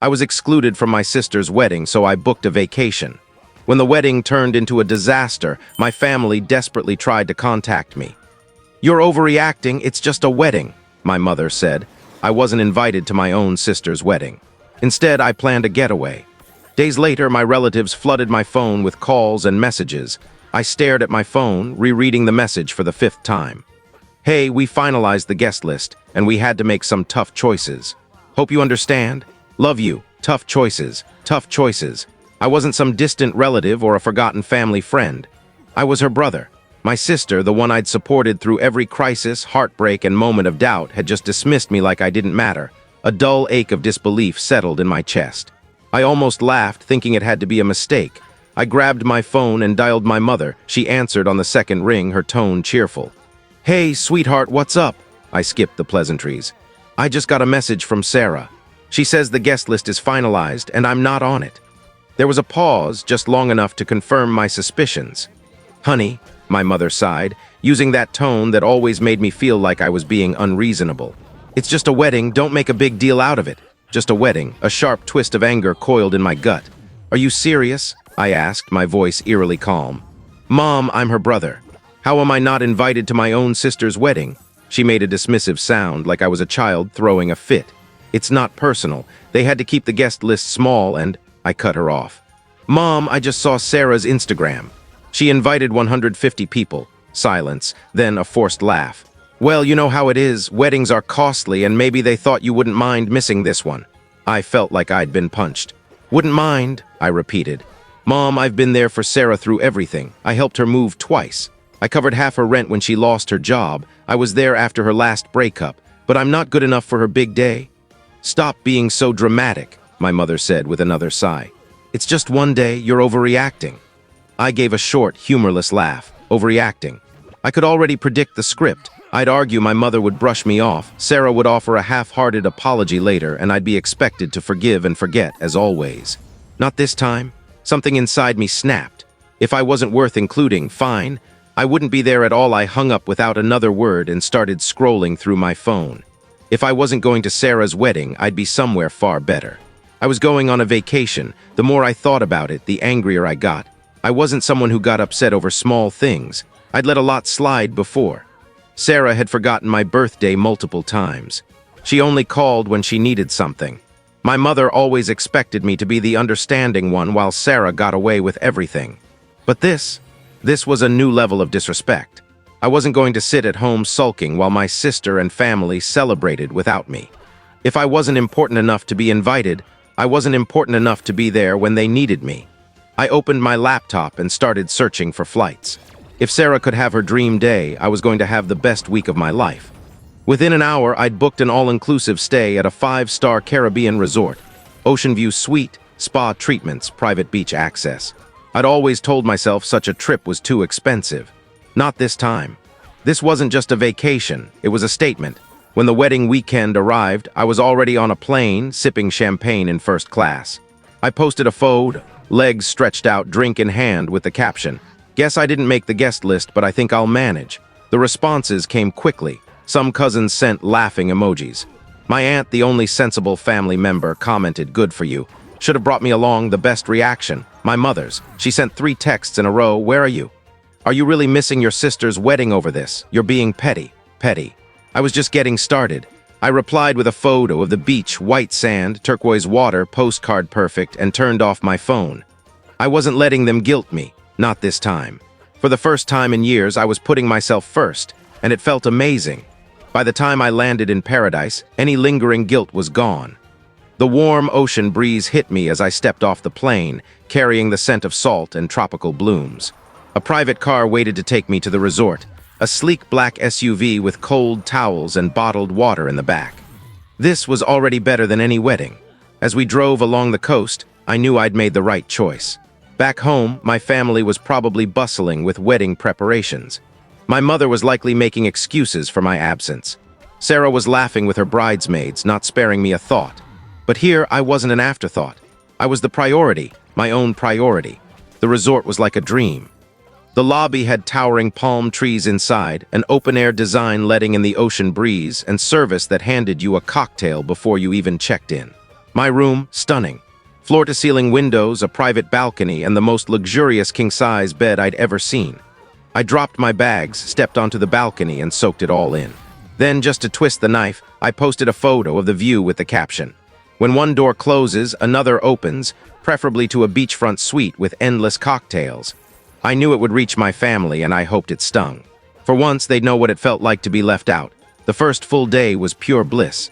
I was excluded from my sister's wedding, so I booked a vacation. When the wedding turned into a disaster, my family desperately tried to contact me. "You're overreacting, it's just a wedding," my mother said. I wasn't invited to my own sister's wedding. Instead, I planned a getaway. Days later, my relatives flooded my phone with calls and messages. I stared at my phone, rereading the message for the 5th time. "Hey, we finalized the guest list, and we had to make some tough choices. Hope you understand. Love you. Tough choices. Tough choices." I wasn't some distant relative or a forgotten family friend. I was her brother. My sister, the one I'd supported through every crisis, heartbreak, and moment of doubt, had just dismissed me like I didn't matter. A dull ache of disbelief settled in my chest. I almost laughed, thinking it had to be a mistake. I grabbed my phone and dialed my mother. She answered on the second ring, her tone cheerful. "Hey, sweetheart, what's up?" I skipped the pleasantries. "I just got a message from Sarah. She says the guest list is finalized, and I'm not on it." There was a pause, just long enough to confirm my suspicions. "Honey," my mother sighed, using that tone that always made me feel like I was being unreasonable. "It's just a wedding, don't make a big deal out of it." Just a wedding. A sharp twist of anger coiled in my gut. "Are you serious?" I asked, my voice eerily calm. "Mom, I'm her brother. How am I not invited to my own sister's wedding?" She made a dismissive sound, like I was a child throwing a fit. "It's not personal. They had to keep the guest list small and—" I cut her off. "Mom, I just saw Sarah's Instagram. She invited 150 people." Silence, then a forced laugh. "Well, you know how it is. Weddings are costly, and maybe they thought you wouldn't mind missing this one." I felt like I'd been punched. "Wouldn't mind," I repeated. "Mom, I've been there for Sarah through everything. I helped her move twice. I covered half her rent when she lost her job. I was there after her last breakup. But I'm not good enough for her big day." "Stop being so dramatic," my mother said with another sigh. "It's just one day, you're overreacting." I gave a short, humorless laugh. Overreacting. I could already predict the script. I'd argue my mother would brush me off, Sarah would offer a half-hearted apology later, and I'd be expected to forgive and forget, as always. Not this time. Something inside me snapped. If I wasn't worth including, fine. I wouldn't be there at all. I hung up without another word and started scrolling through my phone. If I wasn't going to Sarah's wedding, I'd be somewhere far better. I was going on a vacation. The more I thought about it, the angrier I got. I wasn't someone who got upset over small things. I'd let a lot slide before. Sarah had forgotten my birthday multiple times. She only called when she needed something. My mother always expected me to be the understanding one while Sarah got away with everything. But this was a new level of disrespect. I wasn't going to sit at home sulking while my sister and family celebrated without me. If I wasn't important enough to be invited, I wasn't important enough to be there when they needed me. I opened my laptop and started searching for flights. If Sarah could have her dream day, I was going to have the best week of my life. Within an hour, I'd booked an all-inclusive stay at a 5-star Caribbean resort. Ocean view suite, spa treatments, private beach access. I'd always told myself such a trip was too expensive. Not this time. This wasn't just a vacation, it was a statement. When the wedding weekend arrived, I was already on a plane, sipping champagne in first class. I posted a photo, legs stretched out, drink in hand, with the caption, "Guess I didn't make the guest list, but I think I'll manage." The responses came quickly. Some cousins sent laughing emojis. My aunt, the only sensible family member, commented, "Good for you. Should have brought me along." The best reaction, my mother's. She sent 3 texts in a row, "Where are you? Are you really missing your sister's wedding over this? You're being petty." Petty. I was just getting started. I replied with a photo of the beach, white sand, turquoise water, postcard perfect, and turned off my phone. I wasn't letting them guilt me. Not this time. For the first time in years, I was putting myself first, and it felt amazing. By the time I landed in paradise, any lingering guilt was gone. The warm ocean breeze hit me as I stepped off the plane, carrying the scent of salt and tropical blooms. A private car waited to take me to the resort, a sleek black SUV with cold towels and bottled water in the back. This was already better than any wedding. As we drove along the coast, I knew I'd made the right choice. Back home, my family was probably bustling with wedding preparations. My mother was likely making excuses for my absence. Sarah was laughing with her bridesmaids, not sparing me a thought. But here, I wasn't an afterthought. I was the priority, my own priority. The resort was like a dream. The lobby had towering palm trees inside, an open-air design letting in the ocean breeze, and service that handed you a cocktail before you even checked in. My room, stunning. Floor-to-ceiling windows, a private balcony, and the most luxurious king-size bed I'd ever seen. I dropped my bags, stepped onto the balcony, and soaked it all in. Then, just to twist the knife, I posted a photo of the view with the caption, "When one door closes, another opens, preferably to a beachfront suite with endless cocktails." I knew it would reach my family, and I hoped it stung. For once, they'd know what it felt like to be left out. The first full day was pure bliss.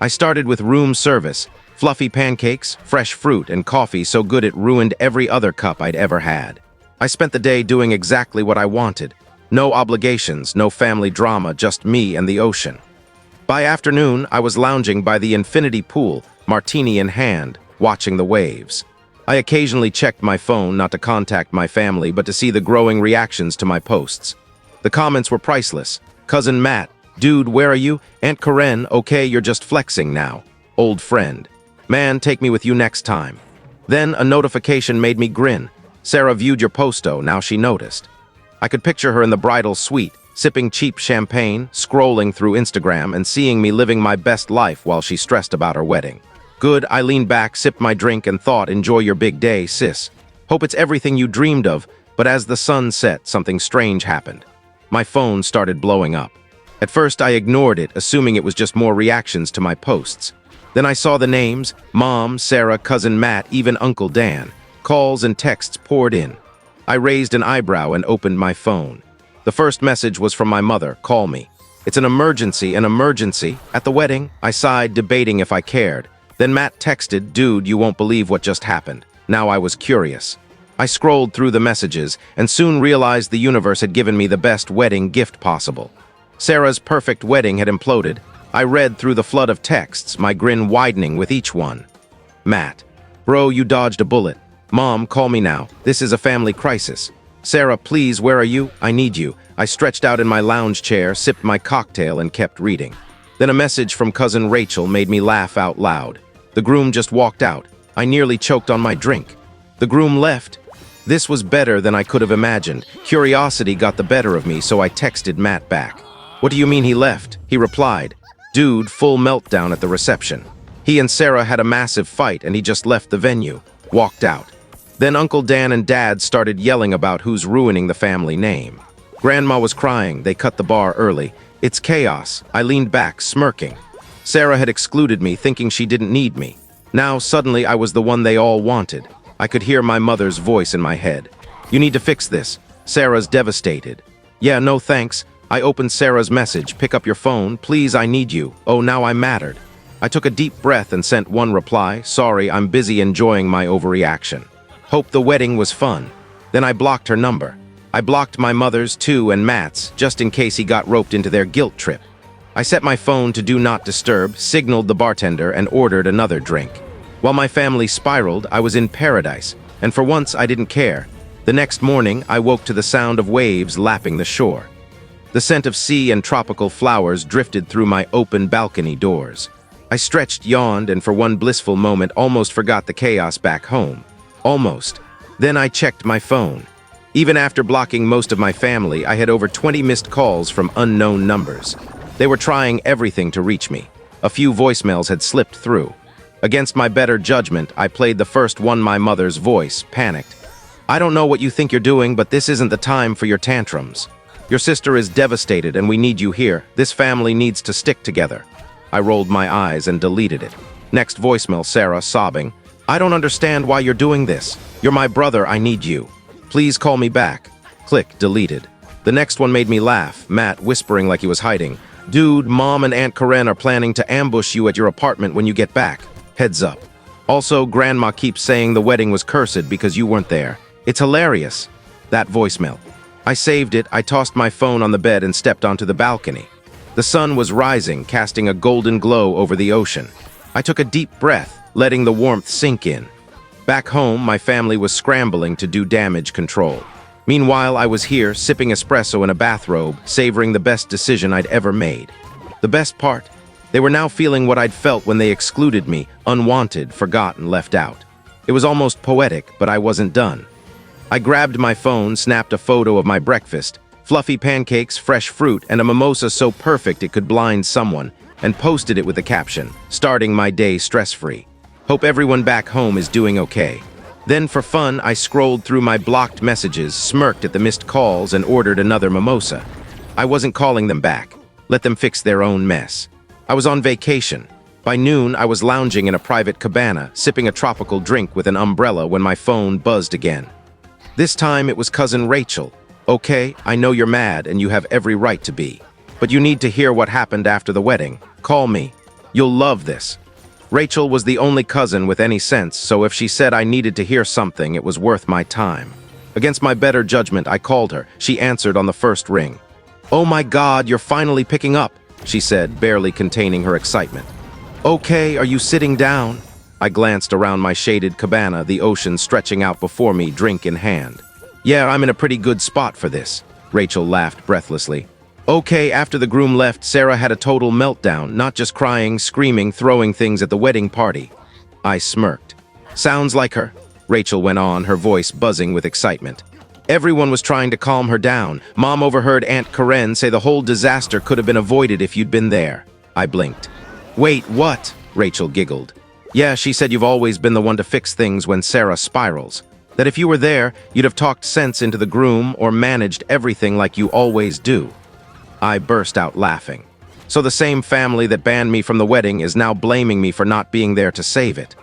I started with room service, fluffy pancakes, fresh fruit, and coffee so good it ruined every other cup I'd ever had. I spent the day doing exactly what I wanted. No obligations, no family drama, just me and the ocean. By afternoon, I was lounging by the infinity pool, martini in hand, watching the waves. I occasionally checked my phone not to contact my family, but to see the growing reactions to my posts. The comments were priceless. Cousin Matt, dude, where are you? Aunt Karen, okay, you're just flexing now. Old friend. Man, take me with you next time. Then a notification made me grin. Sarah viewed your posto, now she noticed. I could picture her in the bridal suite, sipping cheap champagne, scrolling through Instagram, and seeing me living my best life while she stressed about her wedding. Good, I leaned back, sipped my drink, and thought, enjoy your big day, sis. Hope it's everything you dreamed of, but as the sun set, something strange happened. My phone started blowing up. At first, I ignored it, assuming it was just more reactions to my posts. Then I saw the names, Mom, Sarah, Cousin Matt, even Uncle Dan. Calls and texts poured in. I raised an eyebrow and opened my phone. The first message was from my mother, call me. It's an emergency. At the wedding, I sighed, debating if I cared. Then Matt texted, dude, you won't believe what just happened. Now I was curious. I scrolled through the messages and soon realized the universe had given me the best wedding gift possible. Sarah's perfect wedding had imploded. I read through the flood of texts, my grin widening with each one. Matt, bro, you dodged a bullet. Mom, call me now. This is a family crisis. Sarah, please, where are you? I need you. I stretched out in my lounge chair, sipped my cocktail, and kept reading. Then a message from cousin Rachel made me laugh out loud. The groom just walked out. I nearly choked on my drink. The groom left. This was better than I could have imagined. Curiosity got the better of me, so I texted Matt back. What do you mean he left? He replied, dude, full meltdown at the reception. He and Sarah had a massive fight and he just left the venue, walked out. Then Uncle Dan and Dad started yelling about who's ruining the family name. Grandma was crying. They cut the bar early. It's chaos. I leaned back, smirking. Sarah had excluded me, thinking she didn't need me. Now, suddenly, I was the one they all wanted. I could hear my mother's voice in my head. You need to fix this. Sarah's devastated. Yeah, no thanks. I opened Sarah's message. Pick up your phone. Please, I need you. Oh, now I mattered. I took a deep breath and sent one reply. Sorry, I'm busy enjoying my overreaction. Hope the wedding was fun. Then I blocked her number. I blocked my mother's too and Matt's, just in case he got roped into their guilt trip. I set my phone to do not disturb, signaled the bartender, and ordered another drink. While my family spiraled, I was in paradise, and for once I didn't care. The next morning, I woke to the sound of waves lapping the shore. The scent of sea and tropical flowers drifted through my open balcony doors. I stretched, yawned, and for one blissful moment almost forgot the chaos back home. Almost. Then I checked my phone. Even after blocking most of my family, I had over 20 missed calls from unknown numbers. They were trying everything to reach me. A few voicemails had slipped through. Against my better judgment, I played the first one, my mother's voice, panicked. I don't know what you think you're doing, but this isn't the time for your tantrums. Your sister is devastated and we need you here. This family needs to stick together. I rolled my eyes and deleted it. Next voicemail, Sarah, sobbing. I don't understand why you're doing this. You're my brother, I need you. Please call me back. Click, deleted. The next one made me laugh, Matt whispering like he was hiding. Dude, Mom and Aunt Karen are planning to ambush you at your apartment when you get back. Heads up. Also, Grandma keeps saying the wedding was cursed because you weren't there. It's hilarious. That voicemail. I saved it, I tossed my phone on the bed and stepped onto the balcony. The sun was rising, casting a golden glow over the ocean. I took a deep breath, letting the warmth sink in. Back home, my family was scrambling to do damage control. Meanwhile, I was here, sipping espresso in a bathrobe, savoring the best decision I'd ever made. The best part? They were now feeling what I'd felt when they excluded me, unwanted, forgotten, left out. It was almost poetic, but I wasn't done. I grabbed my phone, snapped a photo of my breakfast, fluffy pancakes, fresh fruit, and a mimosa so perfect it could blind someone, and posted it with the caption, starting my day stress-free. Hope everyone back home is doing okay. Then for fun, I scrolled through my blocked messages, smirked at the missed calls, and ordered another mimosa. I wasn't calling them back. Let them fix their own mess. I was on vacation. By noon, I was lounging in a private cabana, sipping a tropical drink with an umbrella when my phone buzzed again. This time, it was cousin Rachel. Okay, I know you're mad and you have every right to be. But you need to hear what happened after the wedding. Call me. You'll love this. Rachel was the only cousin with any sense, so if she said I needed to hear something, it was worth my time. Against my better judgment, I called her. She answered on the first ring. "Oh my God, you're finally picking up," she said, barely containing her excitement. "Okay, are you sitting down?" I glanced around my shaded cabana, the ocean stretching out before me, drink in hand. "Yeah, I'm in a pretty good spot for this," Rachel laughed breathlessly. Okay, after the groom left, Sarah had a total meltdown, not just crying, screaming, throwing things at the wedding party. I smirked. "Sounds like her," Rachel went on, her voice buzzing with excitement. "Everyone was trying to calm her down. Mom overheard Aunt Karen say the whole disaster could have been avoided if you'd been there." I blinked. "Wait, what?" Rachel giggled. "Yeah, she said you've always been the one to fix things when Sarah spirals. That if you were there, you'd have talked sense into the groom or managed everything like you always do." I burst out laughing. So the same family that banned me from the wedding is now blaming me for not being there to save it.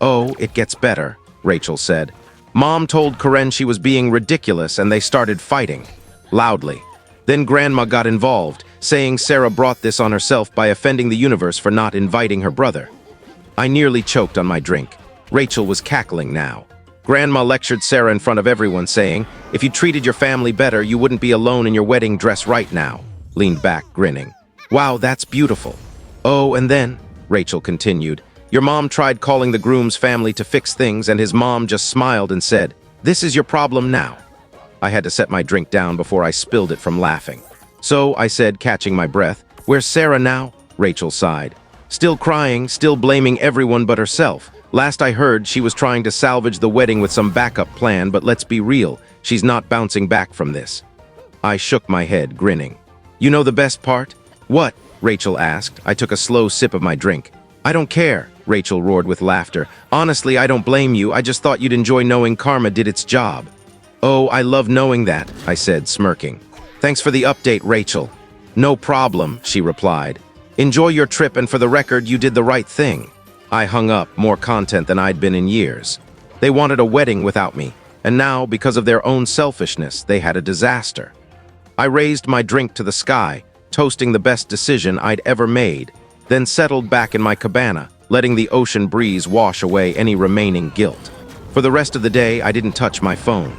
"Oh, it gets better," Rachel said. "Mom told Karen she was being ridiculous and they started fighting. Loudly. Then Grandma got involved, saying Sarah brought this on herself by offending the universe for not inviting her brother." I nearly choked on my drink. Rachel was cackling now. Grandma lectured Sarah in front of everyone, saying, "If you treated your family better, you wouldn't be alone in your wedding dress right now." Leaned back, grinning. "Wow, that's beautiful." "Oh, and then," Rachel continued, "your mom tried calling the groom's family to fix things and his mom just smiled and said, 'This is your problem now.'" I had to set my drink down before I spilled it from laughing. "So," I said, catching my breath, "where's Sarah now?" Rachel sighed. "Still crying, still blaming everyone but herself. Last I heard, she was trying to salvage the wedding with some backup plan, but let's be real, she's not bouncing back from this." I shook my head, grinning. "You know the best part?" "What?" Rachel asked. I took a slow sip of my drink. "I don't care," Rachel roared with laughter. "Honestly, I don't blame you. I just thought you'd enjoy knowing karma did its job." "Oh, I love knowing that," I said, smirking. "Thanks for the update, Rachel." "No problem," she replied. "Enjoy your trip, and for the record, you did the right thing." I hung up, more content than I'd been in years. They wanted a wedding without me, and now, because of their own selfishness, they had a disaster. I raised my drink to the sky, toasting the best decision I'd ever made, then settled back in my cabana, letting the ocean breeze wash away any remaining guilt. For the rest of the day, I didn't touch my phone.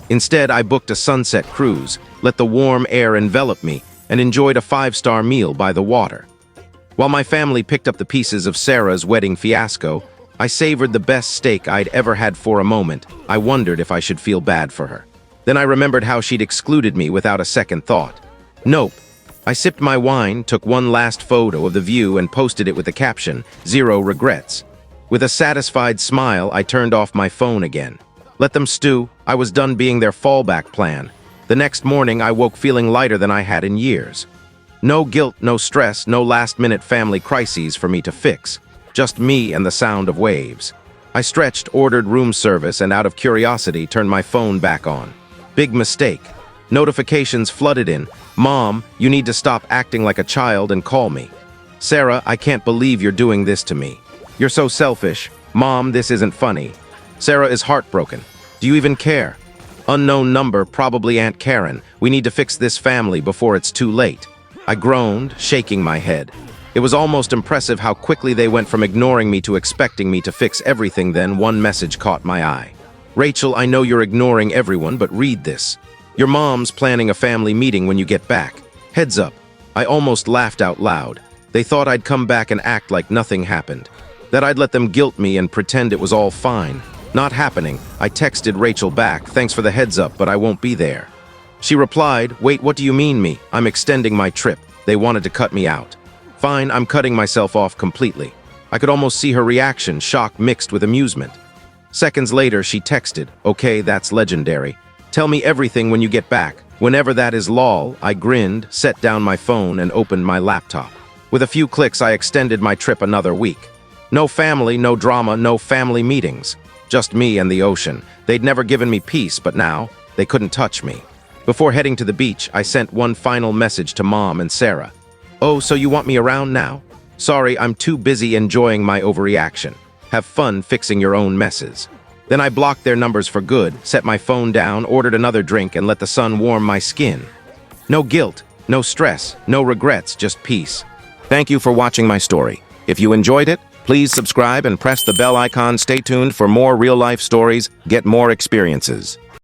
Instead, I booked a sunset cruise, let the warm air envelop me, and enjoyed a 5-star meal by the water. While my family picked up the pieces of Sarah's wedding fiasco, I savored the best steak I'd ever had. For a moment, I wondered if I should feel bad for her. Then I remembered how she'd excluded me without a second thought. Nope. I sipped my wine, took one last photo of the view and posted it with the caption, "Zero regrets." With a satisfied smile, I turned off my phone again. Let them stew. I was done being their fallback plan. The next morning, I woke feeling lighter than I had in years. No guilt, no stress, no last-minute family crises for me to fix. Just me and the sound of waves. I stretched, ordered room service, and out of curiosity, turned my phone back on. Big mistake. Notifications flooded in. "Mom, you need to stop acting like a child and call me." "Sarah, I can't believe you're doing this to me. You're so selfish. Mom, this isn't funny." Sarah is heartbroken. "Do you even care?" "Unknown number, probably Aunt Karen. We need to fix this family before it's too late." I groaned, shaking my head. It was almost impressive how quickly they went from ignoring me to expecting me to fix everything. Then one message caught my eye. "Rachel, I know you're ignoring everyone, but read this. Your mom's planning a family meeting when you get back. Heads up." I almost laughed out loud. They thought I'd come back and act like nothing happened. That I'd let them guilt me and pretend it was all fine. Not happening. I texted Rachel back, "Thanks for the heads up, but I won't be there." She replied, "Wait, what do you mean me? I'm extending my trip. They wanted to cut me out." Fine, I'm cutting myself off completely. I could almost see her reaction, shock mixed with amusement. Seconds later, she texted, "Okay, that's legendary. Tell me everything when you get back." Whenever that is lol, I grinned, set down my phone, and opened my laptop. With a few clicks, I extended my trip another week. No family, no drama, no family meetings. Just me and the ocean. They'd never given me peace, but now they couldn't touch me. Before heading to the beach, I sent one final message to Mom and Sarah. "Oh, so you want me around now? Sorry, I'm too busy enjoying my overreaction. Have fun fixing your own messes." Then I blocked their numbers for good, set my phone down, ordered another drink, and let the sun warm my skin. No guilt, no stress, no regrets, just peace. Thank you for watching my story. If you enjoyed it, please subscribe and press the bell icon. Stay tuned for more real-life stories, get more experiences.